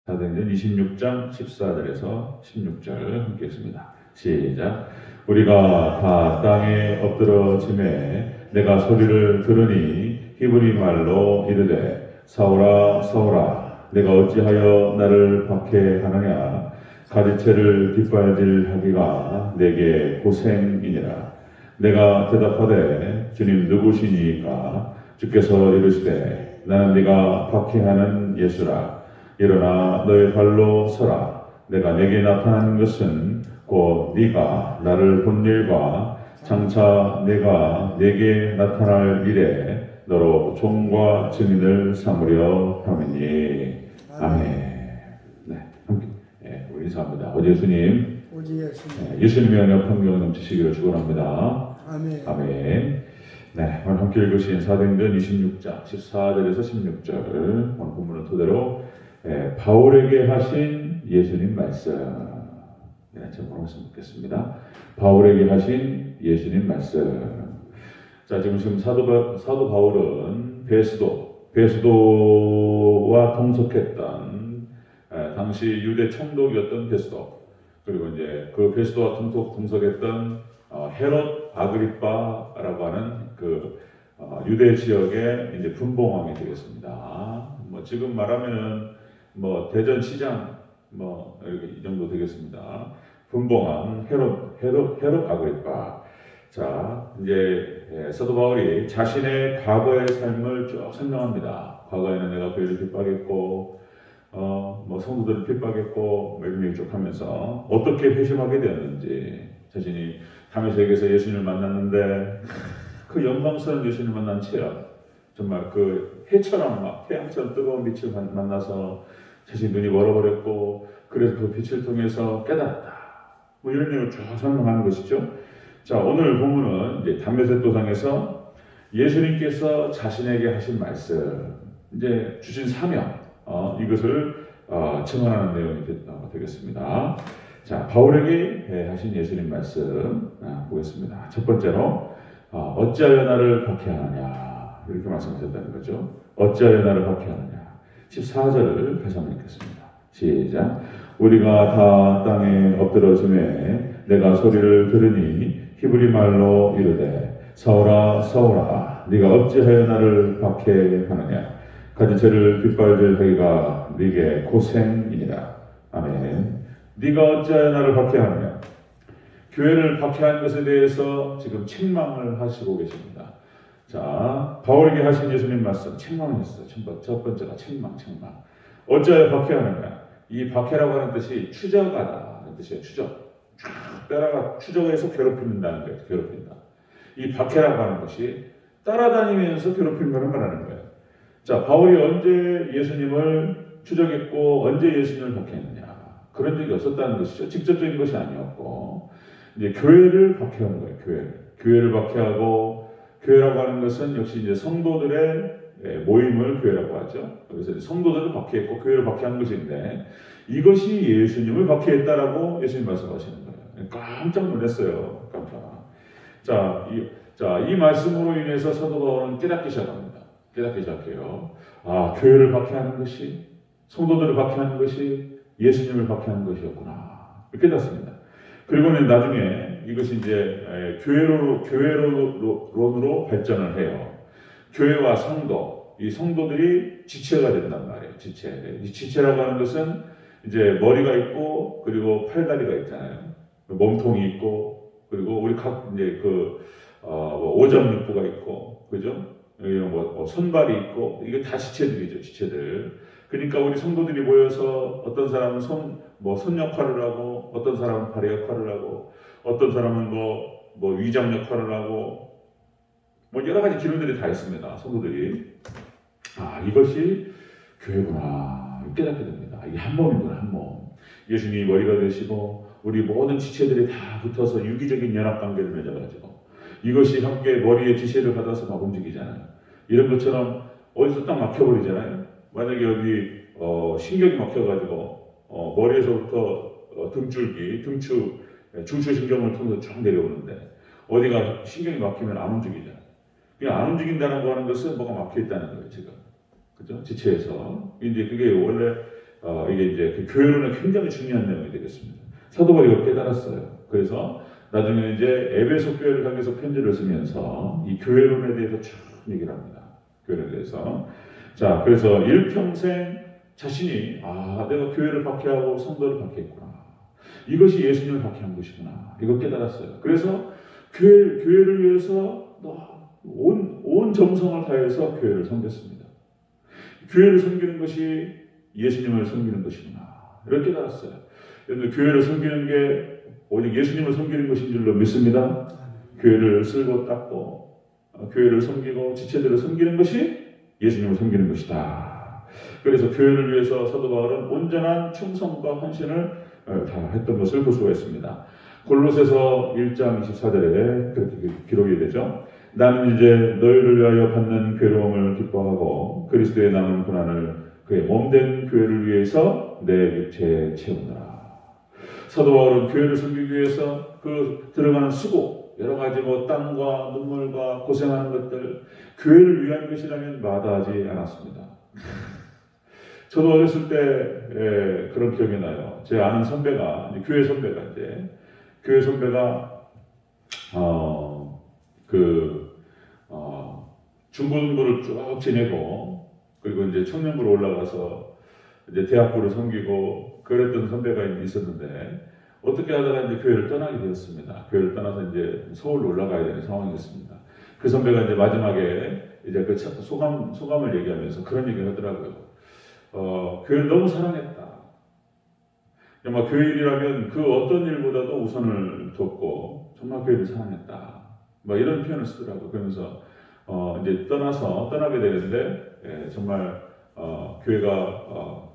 사도행전 26장 14절에서 16절 함께 했습니다. 시작. 우리가 다 땅에 엎드러짐에 내가 소리를 들으니 히브리 말로 이르되 사울아 사울아 내가 어찌하여 나를 박해하느냐 가지채를 빗발질하기가 내게 고생이니라. 내가 대답하되 주님 누구시니까? 주께서 이르시되 나는 네가 박해하는 예수라. 일어나 너의 발로 서라. 내가 내게 나타난 것은 곧 네가 나를 본 일과 장차 내가 내게 나타날 일에 너로 종과 증인을 삼으려 함이니. 아멘. 네, 함께 우리 인사합니다. 오직 예수님, 예수님의 은혜와 평강 넘치시기를 축원합니다. 아멘. 아멘. 네, 오늘 함께 읽으신 사도행전 26장 14절에서 16절 오늘 본문을 토대로 바울에게 하신 예수님 말씀, 제목으로 말씀 듣겠습니다. 바울에게 하신 예수님 말씀. 자, 지금 사도 바울은 베스도와 동석했던 당시 유대 총독이었던 베스도, 그리고 이제 그 베스도와 동석했던 헤롯 아그리빠라고 하는 그 유대 지역의 이제 분봉왕이 되겠습니다. 뭐 지금 말하면은 뭐 대전시장 뭐 이렇게 이 정도 되겠습니다. 분봉왕 헤롯 아그리빠. 자, 이제 사도 바울이 자신의 과거의 삶을 쭉 설명합니다. 과거에는 내가 교회를 핍박했고 뭐 성도들을 핍박했고 뭐 이런 얘기 쭉 하면서 어떻게 회심하게 되었는지, 자신이 다메섹에서 예수님을 만났는데 그 영광스러운 예수님을 만난 체험, 정말 그 해처럼 막 태양처럼 뜨거운 빛을 만나서 자신 눈이 멀어버렸고 그래서 그 빛을 통해서 깨달았다. 뭐 이런 얘기를 쭉 설명하는 것이죠. 자, 오늘 본문은 이제 담메섹 도상에서 예수님께서 자신에게 하신 말씀, 이제 주신 사명, 이것을 증언하는 내용이 되겠습니다. 자, 바울에게 하신 예수님 말씀 보겠습니다. 첫 번째로 어찌하여 나를 박해하느냐, 이렇게 말씀하셨다는 거죠. 어찌하여 나를 박해하느냐. 14절을 다시 한번 읽겠습니다. 시작. 우리가 다 땅에 엎드러짐에 내가 소리를 들으니 히브리 말로 이르되 사울아 사울아 네가 어찌하여 나를 박해하느냐 가지채를 빗발질하기가 네게 고생이니라. 아멘. 네가 어찌하여 나를 박해하느냐. 교회를 박해한 것에 대해서 지금 책망을 하시고 계십니다. 자, 바울에게 하신 예수님 말씀, 책망이었어요. 첫 번째가 책망. 어찌하여 박해하느냐. 이 박해라고 하는 뜻이 추적하다 하는 뜻이에요. 추적. 따라가 추적해서 괴롭힌다는 거예요. 괴롭힌다. 이 박해라고 하는 것이 따라다니면서 괴롭힌 것을 말하는 거예요. 자, 바울이 언제 예수님을 추적했고 언제 예수님을 박해했느냐. 그런 적이 없었다는 것이죠. 직접적인 것이 아니었고, 이제 교회를 박해한 거예요. 교회를 박해하고, 교회라고 하는 것은 역시 이제 성도들의 모임을 교회라고 하죠. 그래서 이제 성도들을 박해했고 교회를 박해한 것인데, 이것이 예수님을 박해했다라고 예수님 말씀하시는 거예요. 깜짝 놀랐어요. 깜짝. 자, 이 말씀으로 인해서 사도 바울은 깨닫기 시작합니다. 깨닫기 시작해요. 아, 교회를 박해하는 것이, 성도들을 박해하는 것이 예수님을 박해하는 것이었구나. 깨닫습니다. 그리고는 나중에 이것이 이제 교회론으로 발전을 해요. 교회와 성도, 이 성도들이 지체가 된단 말이에요. 지체. 이 지체라고 하는 것은 이제 머리가 있고 그리고 팔다리가 있잖아요. 몸통이 있고 그리고 우리 각 이제 오정육부가 있고, 그죠? 뭐 손발이 있고, 이게 다 지체들이죠. 지체들. 그러니까 우리 성도들이 모여서 어떤 사람은 손 역할을 하고, 어떤 사람은 발의 역할을 하고, 어떤 사람은 뭐 위장 역할을 하고, 뭐 여러 가지 기능들이 다 있습니다. 성도들이. 아, 이것이 교회구나. 깨닫게 됩니다. 이게 한 몸이구나, 한 몸. 예수님이 머리가 되시고, 우리 모든 지체들이 다 붙어서 유기적인 연합관계를 맺어가지고, 이것이 함께 머리에 지시를 받아서 막 움직이잖아요. 이런 것처럼 어디서 딱 막혀버리잖아요. 만약에 어디 신경이 막혀가지고 머리에서부터 등줄기, 중추신경을 통해서 쭉 내려오는데 어디가 신경이 막히면 안 움직이잖아요. 그냥 안 움직인다는 거 하는 것은 뭐가 막혀있다는 거예요, 지금. 그죠? 지체에서. 이제 그게 원래 이게 이제 그 교회론에 굉장히 중요한 내용이 되겠습니다. 사도 바울이 깨달았어요. 그래서 나중에 이제 에베소 교회를 향해서 편지를 쓰면서 이 교회론에 대해서 쭉 얘기를 합니다. 교회에 대해서. 자, 그래서 일평생 자신이 내가 교회를 박해하고 성도를 박해했구나. 이것이 예수님을 박해한 것이구나. 이걸 깨달았어요. 그래서 교회를 위해서 온 정성을 다해서 교회를 섬겼습니다. 교회를 섬기는 것이 예수님을 섬기는 것이구나. 이렇게 깨달았어요. 여러분, 교회를 섬기는 게 오직 예수님을 섬기는 것인 줄로 믿습니다. 교회를 쓸고 닦고 교회를 섬기고 지체들을 섬기는 것이 예수님을 섬기는 것이다. 그래서 교회를 위해서 사도 바울은 온전한 충성과 헌신을 다 했던 것을 볼 수가 있습니다. 골로새서 1장 24절에 그렇게 기록이 되죠. 나는 이제 너희를 위하여 받는 괴로움을 기뻐하고 그리스도의 남은 고난을 그의 몸된 교회를 위해서 내 육체에 채우노라. 사도 바울은 교회를 섬기기 위해서 그 들어가는 수고, 여러 가지 땀과 눈물과 고생하는 것들, 교회를 위한 것이라면 마다하지 않았습니다. 저도 어렸을 때 그런 기억이 나요. 제 아는 선배가, 교회 선배가 중고등부를 쭉 지내고, 그리고 이제 청년부로 올라가서 이제 대학부를 섬기고 그랬던 선배가 있었는데, 어떻게 하다가 이제 교회를 떠나게 되었습니다. 교회를 떠나서 이제 서울로 올라가야 되는 상황이었습니다. 그 선배가 이제 마지막에 이제 그 소감을 얘기하면서 그런 얘기를 하더라고요. 교회를 너무 사랑했다. 정말 교회 일이라면 그 어떤 일보다도 우선을 뒀고 정말 교회를 사랑했다. 이런 표현을 쓰더라고요. 그러면서 이제 떠나게 되는데 정말 교회가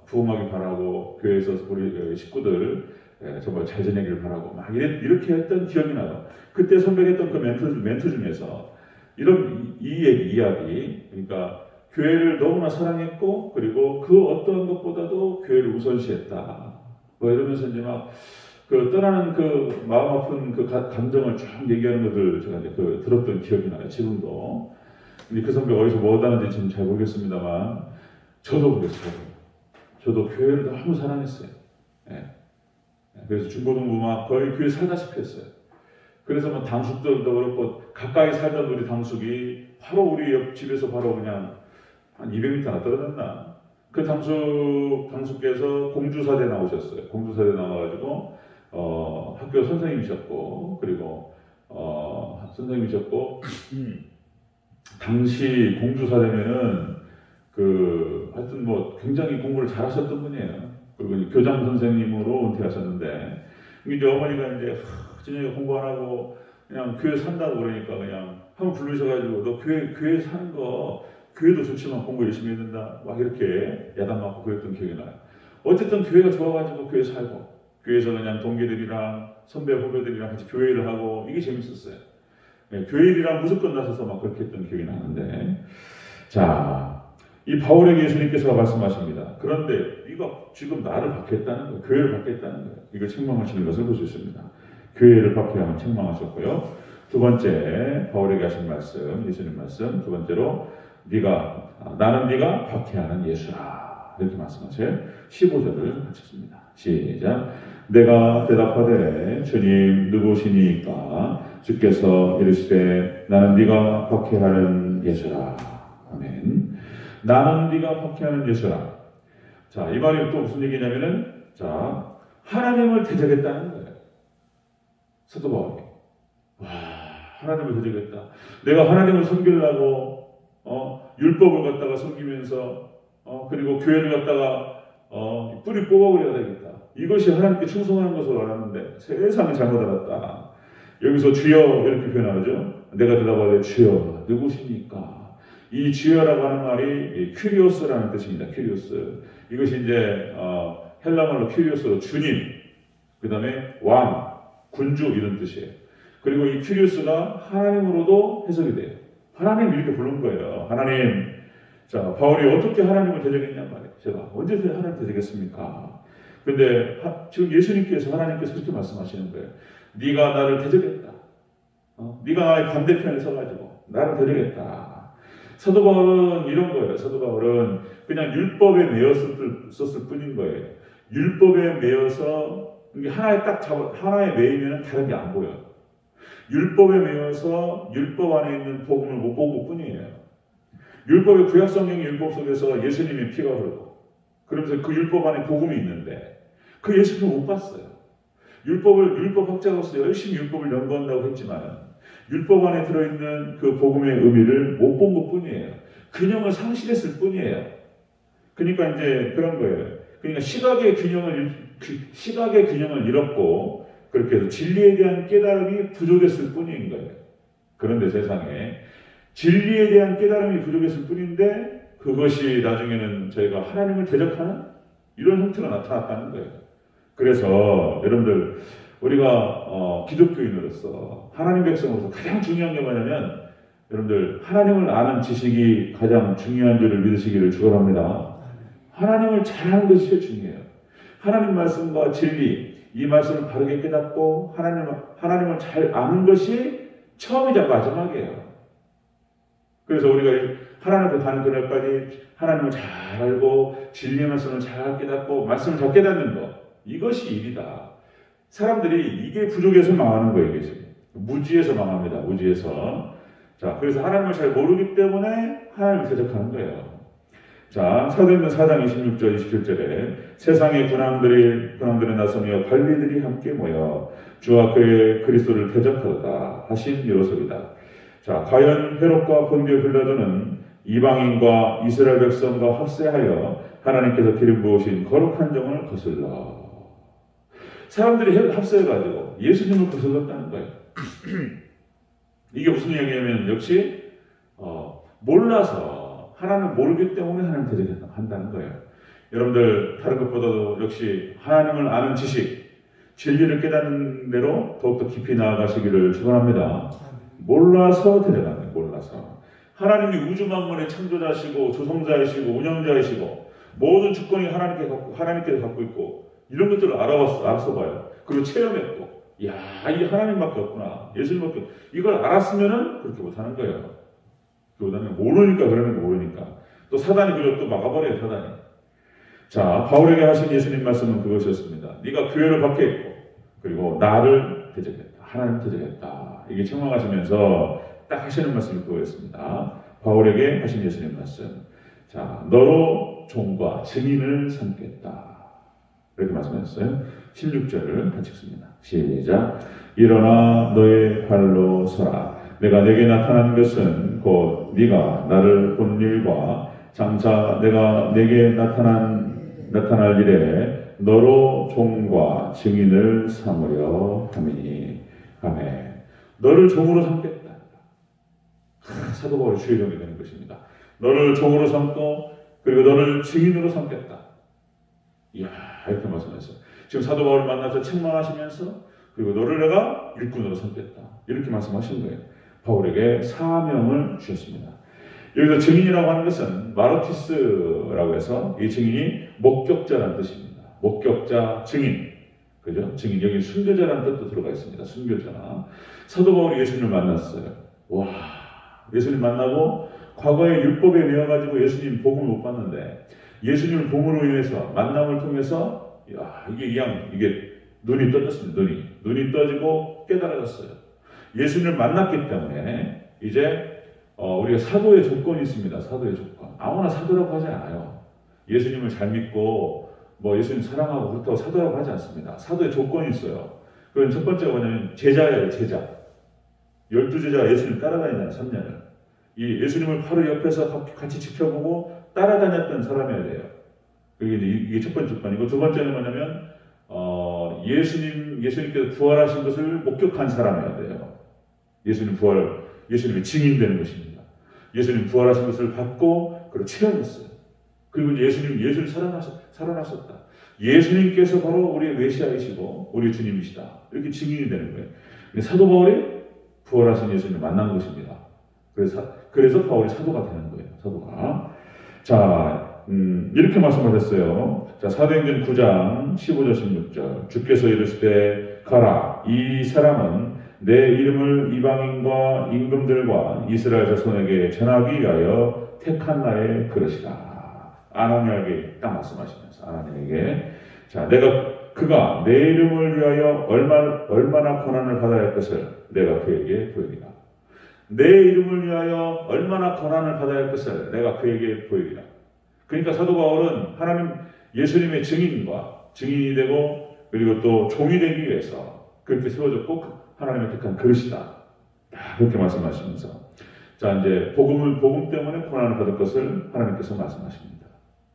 부흥하기 바라고 교회에서 우리 식구들 정말 잘 지내길 바라고 이렇게 했던 기억이 나요. 그때 선배가 했던 그 멘트 중에서 이야기, 그러니까 교회를 너무나 사랑했고 그리고 그 어떤 것보다도 교회를 우선시했다. 이러면서 이제 그 떠나는 그 마음 아픈 그 감정을 쭉 얘기하는 것을 제가 이제 들었던 기억이 나요. 지금도. 근데 그 선배가 어디서 뭐 하다는지 지금 잘 모르겠습니다만 저도 그랬어요. 저도 교회를 너무 사랑했어요. 그래서 중고등부 거의 교회 살다시피 했어요. 그래서 당숙들도 그렇고 가까이 살던 우리 당숙이 바로 우리 옆 집에서 바로 그냥 한 200m나 떨어졌나. 그 당숙께서 공주사대 나오셨어요. 공주사대 나와가지고 학교 선생님이셨고 그리고 당시 공주사대면은 하여튼 굉장히 공부를 잘하셨던 분이에요. 그리고 교장 선생님으로 은퇴하셨는데 이제 어머니가 이제 진영이가 공부 안 하고 그냥 교회 산다고 그러니까 그냥 한번 부르셔가지고 너 교회 사는 거 교회도 좋지만 공부 열심히 해야 된다 이렇게 야단 맞고 그랬던 기억이 나요. 어쨌든 교회가 좋아가지고 교회 살고 교회에서 그냥 동기들이랑 선배 후배들이랑 같이 교회를 하고 이게 재밌었어요. 교회 일이랑 무조건 나서서 그렇게 했던 기억이 나는데, 자, 이 바울에게 예수님께서 말씀하십니다. 그런데 이거 지금 나를 박해했다는 거예요. 교회를 박해했다는 거예요. 이걸 책망하시는 것을 볼 수 있습니다. 교회를 박해하면 책망하셨고요. 두 번째 바울에게 하신 말씀, 예수님 말씀. 두 번째로 나는 네가 박해하는 예수라 이렇게 말씀하세요. 15절을 마쳤습니다. 시작. 내가 대답하되 주님 누구시니까? 주께서 이르시되 나는 네가 박해하는 예수라. 아멘. 나는 네가 박해하는 예수라. 자, 이 말이 또 무슨 얘기냐면은, 자, 하나님을 대적했다는 거예요. 사도 바울이. 하나님을 대적했다. 내가 하나님을 섬기려고, 율법을 갖다가 섬기면서, 그리고 교회를 갖다가, 뿌리 뽑아버려야 되겠다. 이것이 하나님께 충성하는 것으로 알았는데, 세상에 잘못 알았다. 여기서 주여 이렇게 표현하죠. 내가 대답하되 주여 누구십니까? 이 주여라고 하는 말이 큐리오스라는 뜻입니다. 큐리오스. 이것이 이제 헬라말로 큐리오스로 주님, 그 다음에 왕, 군주 이런 뜻이에요. 그리고 이 큐리오스가 하나님으로도 해석이 돼요. 하나님 이렇게 부른 거예요. 하나님. 자, 바울이 어떻게 하나님을 대적했냔 말이에요. 제가 언제 하나님 대적했습니까? 근데 지금 예수님께서 하나님께서 그렇게 말씀하시는 거예요. 네가 나를 대적했다. 네가 나의 반대편에 서가지고 나를 대적했다. 사도 바울은 이런 거예요. 사도 바울은 그냥 율법에 매였을 뿐인 거예요. 율법에 매여서 이게 하나에 매이면 다른 게 안 보여요. 율법에 매여서 율법 안에 있는 복음을 못 본 것 뿐이에요. 율법의 구약성경의 율법 속에서 예수님의 피가 흐르고 그러면서 그 율법 안에 복음이 있는데 그 예수님을 못 봤어요. 율법 학자로서 열심히 율법을 연구한다고 했지만 율법 안에 들어있는 그 복음의 의미를 못 본 것 뿐이에요. 균형을 상실했을 뿐이에요. 그러니까 이제 그런 거예요. 그러니까 시각의 균형을 잃었고 그렇게 해서 진리에 대한 깨달음이 부족했을 뿐인 거예요. 그런데 세상에 진리에 대한 깨달음이 부족했을 뿐인데 그것이 나중에는 저희가 하나님을 대적하는 이런 형태가 나타났다는 거예요. 그래서 여러분들 우리가 기독교인으로서 하나님 백성으로서 가장 중요한 게 뭐냐면 여러분들 하나님을 아는 지식이 가장 중요한 줄을 믿으시기를 축원합니다. 하나님을 잘 아는 것이 제일 중요해요. 하나님 말씀과 진리 이 말씀을 바르게 깨닫고 하나님을 잘 아는 것이 처음이자 마지막이에요. 그래서 우리가 하나님 앞에 가는 그날까지 하나님을 잘 알고 진리의 말씀을 잘 깨닫고 말씀을 잘 깨닫는 것 이것이 일이다. 사람들이 이게 부족해서 망하는 거예요. 이게 지금 무지에서 망합니다. 무지에서. 자, 그래서 하나님을 잘 모르기 때문에 하나님을 대적하는 거예요. 자, 사도행전 4장 26절 27절에 세상의 군왕들이 나서며 관리들이 함께 모여 주와 그의 그리스도를 대적하다 하신 요소이다. 자, 과연 헤롯과 본디오 빌라도는 이방인과 이스라엘 백성과 합세하여 하나님께서 기름 부으신 거룩한 정을 거슬러 사람들이 합세해가지고 예수님을 거슬렀다는 거예요. 이게 무슨 얘기냐면 역시 몰라서 하나님을 모르기 때문에 하나님 대적한다는 거예요. 여러분들 다른 것보다도 역시 하나님을 아는 지식, 진리를 깨닫는 대로 더욱더 깊이 나아가시기를 축원합니다. 몰라서 대적하는 거예요. 몰라서. 하나님이 우주 만물의 창조자시고 조성자이시고 운영자이시고 모든 주권이 하나님께서 갖고 있고 이런 것들을 알아서 봐요. 그리고 체험했고 야, 이 하나님밖에 없구나. 예수님밖에 없구나. 이걸 알았으면은 그렇게 못하는 거예요. 그보다는 모르니까 그러는 거 모르니까. 또 사단이 그걸 또 막아버려요. 사단이. 자, 바울에게 하신 예수님 말씀은 그것이었습니다. 네가 교회를 박해했고 그리고 나를 대적했다. 하나님 대적했다. 이게 책망하시면서 딱 하시는 말씀이 그거였습니다. 바울에게 하신 예수님 말씀. 자, 너로 종과 증인을 삼겠다. 이렇게 말씀하셨어요. 16절을 같이 읽습니다. 시작. 일어나 너의 발로 서라. 내가 내게 나타난 것은 곧 네가 나를 본 일과 장차 내가 내게 나타날 일에 너로 종과 증인을 삼으려 함이니. 아멘. 너를 종으로 삼겠다. 사도 바울의 주의점이 되는 것입니다. 너를 종으로 삼고 그리고 너를 증인으로 삼겠다. 이야, 이렇게 말씀하셨어요. 지금 사도 바울을 만나서 책망하시면서 그리고 너를 내가 일꾼으로 삼겠다. 이렇게 말씀하신 거예요. 바울에게 사명을 주셨습니다. 여기서 증인이라고 하는 것은 마르티스라고 해서 이 증인이 목격자라는 뜻입니다. 목격자, 증인. 그죠? 증인. 여기 순교자라는 뜻도 들어가 있습니다. 순교자. 사도 바울이 예수님을 만났어요. 와, 예수님 만나고 과거에 율법에 매여가지고 예수님 복음을 못 봤는데 예수님을 복음으로 인해서 만남을 통해서 야, 이게 눈이 떠졌습니다. 눈이 떠지고 깨달아졌어요. 예수님을 만났기 때문에 이제 우리가 사도의 조건이 있습니다. 사도의 조건. 아무나 사도라고 하지 않아요. 예수님을 잘 믿고 뭐 예수님 사랑하고 그렇다고 사도라고 하지 않습니다. 사도의 조건이 있어요. 그건 첫 번째가 뭐냐면 제자예요. 제자. 12제자가 예수님 따라다니잖아요. 3년을. 이 예수님을 바로 옆에서 같이 지켜보고 따라다녔던 사람이어야 돼요. 이게 첫 번째 조건이고 두 번째는 뭐냐면 예수님께서 부활하신 것을 목격한 사람이어야 돼요. 예수님이 증인되는 것입니다. 예수님 부활하신 것을 받고 그리고 체험했어요. 그리고 예수님 살아나셨다. 예수님께서 바로 우리의 메시아이시고 우리 주님이시다. 이렇게 증인이 되는 거예요. 사도 바울이 부활하신 예수님을 만난 것입니다. 그래서 바울이 사도가 되는 거예요. 사도가. 자, 이렇게 말씀하셨어요. 자, 사도행전 9장 15절 16절. 주께서 이르시되 가라. 이 사람은 내 이름을 이방인과 임금들과 이스라엘 자손에게 전하기 위하여 택한 나의 그릇이다. 아나니에게 딱 말씀하시면서 아나니에게 자 그가 내 이름을 위하여 얼마나 고난을 받아야 할 것을 내가 그에게 보이리라. 내 이름을 위하여 얼마나 고난을 받아야 할 것을 내가 그에게 보이리라. 그러니까 사도 바울은 하나님 예수님의 증인이 되고 그리고 또 종이 되기 위해서 그렇게 세워졌고 하나님의 택한 그릇이다. 그렇게 말씀하시면서 자 이제 복음 때문에 고난을 받을 것을 하나님께서 말씀하십니다.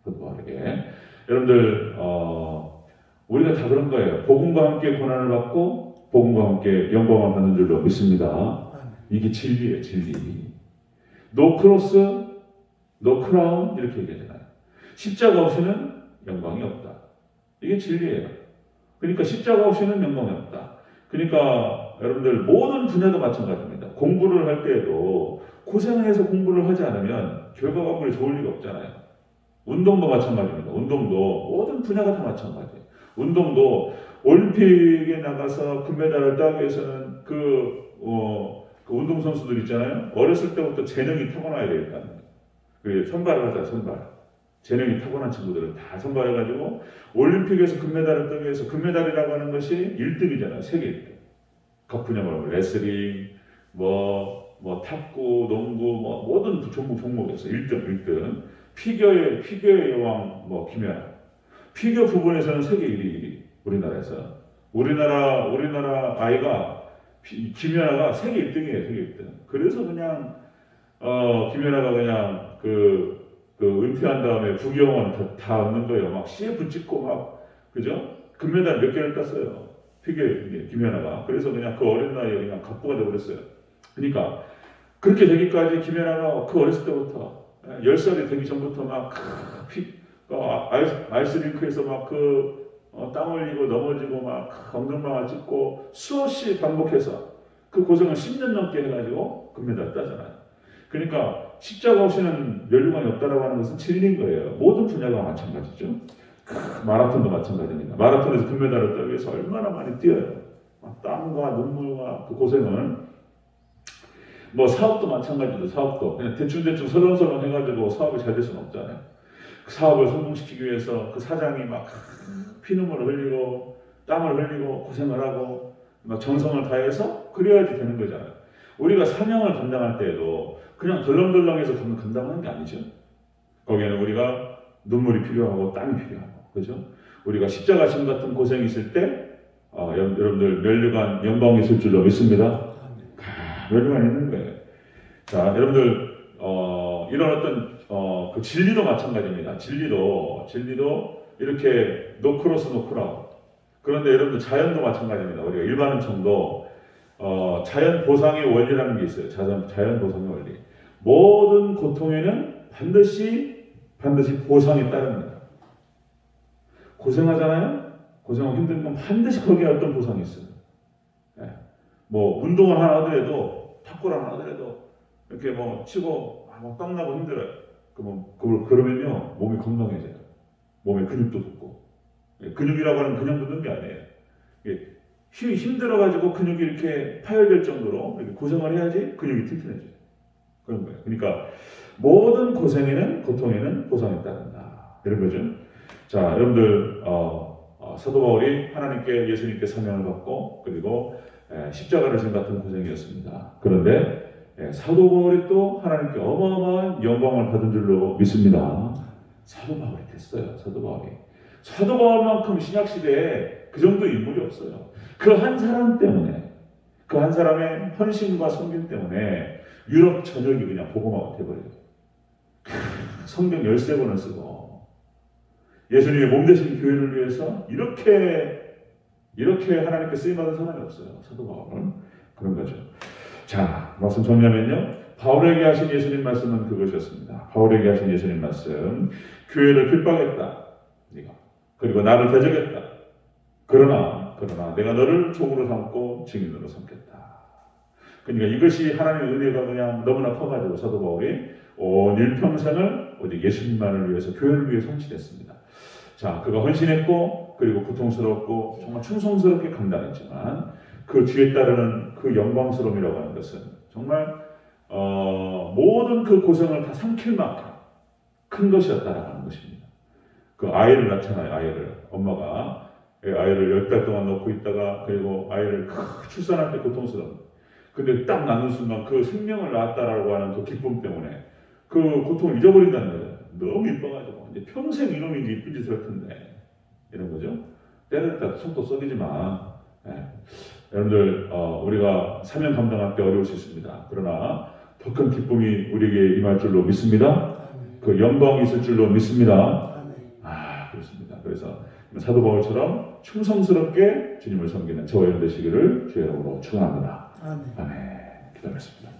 사도 바울에게 여러분들 우리가 다 그런 거예요. 복음과 함께 고난을 받고 복음과 함께 영광을 받는 줄로 믿습니다. 이게 진리예요, 진리. No cross, no crown 이렇게 얘기하잖아요. 십자가 없이는 영광이 없다. 이게 진리예요. 그러니까 십자가 없이는 영광이 없다. 그러니까 여러분들 모든 분야도 마찬가지입니다. 공부를 할 때에도 고생을 해서 공부를 하지 않으면 결과가 아무리 좋을 리가 없잖아요. 운동도 마찬가지입니다. 운동도 모든 분야가 다 마찬가지예요. 운동도 올림픽에 나가서 금메달을 따기 위해서는 그 운동선수들 있잖아요. 어렸을 때부터 재능이 타고나야 되겠다는 거예요. 그게 선발을 하자, 선발. 재능이 타고난 친구들은 다 선발해가지고 올림픽에서 금메달을 따기 위해서 금메달이라고 하는 것이 1등이잖아요. 세계 1등. 각 분야 말하면 레슬링, 탁구, 농구, 모든 종목에서 1등. 피겨의 여왕, 김연아. 피겨 부분에서는 세계 1위, 우리나라에서. 우리나라 아이가 김연아가 세계 1등이에요, 세계 1등. 그래서 그냥, 김연아가 그냥 은퇴한 다음에 부경원 다 얻는 거예요. 막 CF 찍고 그죠? 금메달 몇 개를 땄어요. 김연아가. 그래서 그냥 그 어린 나이에 그냥 갑부가 돼버렸어요. 그러니까, 그렇게 되기까지 김연아가 그 어렸을 때부터, 10살이 되기 전부터 아이스링크에서 땀 흘리고 넘어지고 엉덩방아 찍고 수없이 반복해서 그 고생을 10년 넘게 해가지고 금메달 따잖아요. 그러니까 십자가 없이는 면류관이 없다라고 하는 것은 진리인 거예요. 모든 분야가 마찬가지죠. 마라톤도 마찬가지입니다. 마라톤에서 금메달을 따기 위해서 얼마나 많이 뛰어요. 땀과 눈물과 그 고생을 사업도 마찬가지죠. 사업도 그냥 대충 설렁설렁 해가지고 사업이 잘 될 수는 없잖아요. 그 사업을 성공시키기 위해서 그 사장이 피눈물을 흘리고 땀을 흘리고 고생을 하고 정성을 다해서 그래야지 되는 거잖아요. 우리가 사명을 감당할 때에도 그냥 덜렁덜렁해서 감당하는 게 아니죠. 거기에는 우리가 눈물이 필요하고 땀이 필요하고 그죠? 우리가 십자가 심 같은 고생이 있을 때 여러분들 면류관 영광이 있을 줄로 믿습니다. 면류관이 있는 거예요. 자, 여러분들 이런 어떤 그 진리도 마찬가지입니다. 진리도 이렇게 노크로스 노크라운. 그런데 여러분들 자연도 마찬가지입니다. 우리가 일반은총도 자연 보상의 원리라는 게 있어요. 자연 보상의 원리. 모든 고통에는 반드시 보상이 따릅니다. 고생하잖아요. 고생하고 힘든 건 반드시 거기에 어떤 보상이 있어요. 네. 운동을 하나 하더라도 탁구를 하나 하더라도 이렇게 치고 땀나고 힘들어요. 그러면요 몸이 건강해져요. 몸에 근육도 붙고 근육이라고 하는 그냥 붙는 게 아니에요. 힘들어가지고 근육이 이렇게 파열될 정도로 이렇게 고생을 해야지 근육이 튼튼해져요. 그런 거예요. 그러니까 모든 고통에는 보상이 따른다. 이런 거죠. 자, 여러분들 사도 바울이 하나님께 예수님께 사명을 받고 그리고 십자가를 진 같은 고생이었습니다. 그런데 사도 바울이 또 하나님께 어마어마한 영광을 받은 줄로 믿습니다. 사도 바울이 됐어요. 사도 바울만큼 신약시대에 그 정도 인물이 없어요. 그 한 사람 때문에 그 한 사람의 헌신과 섬김 때문에 유럽 전역이 그냥 복음화가 돼버려요. 성경 13권을 쓰고 예수님의 몸되신 교회를 위해서 이렇게 하나님께 쓰임받은 사람이 없어요. 사도 바울은 그런 거죠. 자, 말씀 정리하면요. 바울에게 하신 예수님 말씀은 그것이었습니다. 바울에게 하신 예수님 말씀. 교회를 핍박했다. 네가. 그리고 나를 대적했다. 그러나 내가 너를 종으로 삼고 증인으로 삼겠다. 그러니까 이것이 하나님의 은혜가 그냥 너무나 커가지고 사도 바울이 온 일평생을 오직 예수님만을 위해서 교회를 위해 헌신했습니다. 자, 그가 헌신했고 그리고 고통스럽고 정말 충성스럽게 감당했지만 그 뒤에 따르는 그 영광스러움이라고 하는 것은 정말 모든 그 고생을 다 삼킬 만큼 큰 것이었다라고 하는 것입니다. 그 아이를 낳잖아요. 아이를 엄마가 아이를 10달 동안 놓고 있다가 그리고 아이를 출산할 때 고통스러운. 근데 딱 낳는 순간 그 생명을 낳았다라고 하는 그 기쁨 때문에 그 고통을 잊어버린다는 거예요. 너무 이뻐가지고 이제 평생 이놈이 이제 이쁜 짓을 할 텐데 이런 거죠. 때를 따라 속도 썩이지만 여러분들 우리가 사명 감당할 때 어려울 수 있습니다. 그러나 더 큰 기쁨이 우리에게 임할 줄로 믿습니다. 그 영광이 있을 줄로 믿습니다. 그렇습니다. 그래서 사도 바울처럼 충성스럽게 주님을 섬기는 저와 여러분 되시기를 주의 이름으로 축원합니다. 아멘. 기도하겠습니다.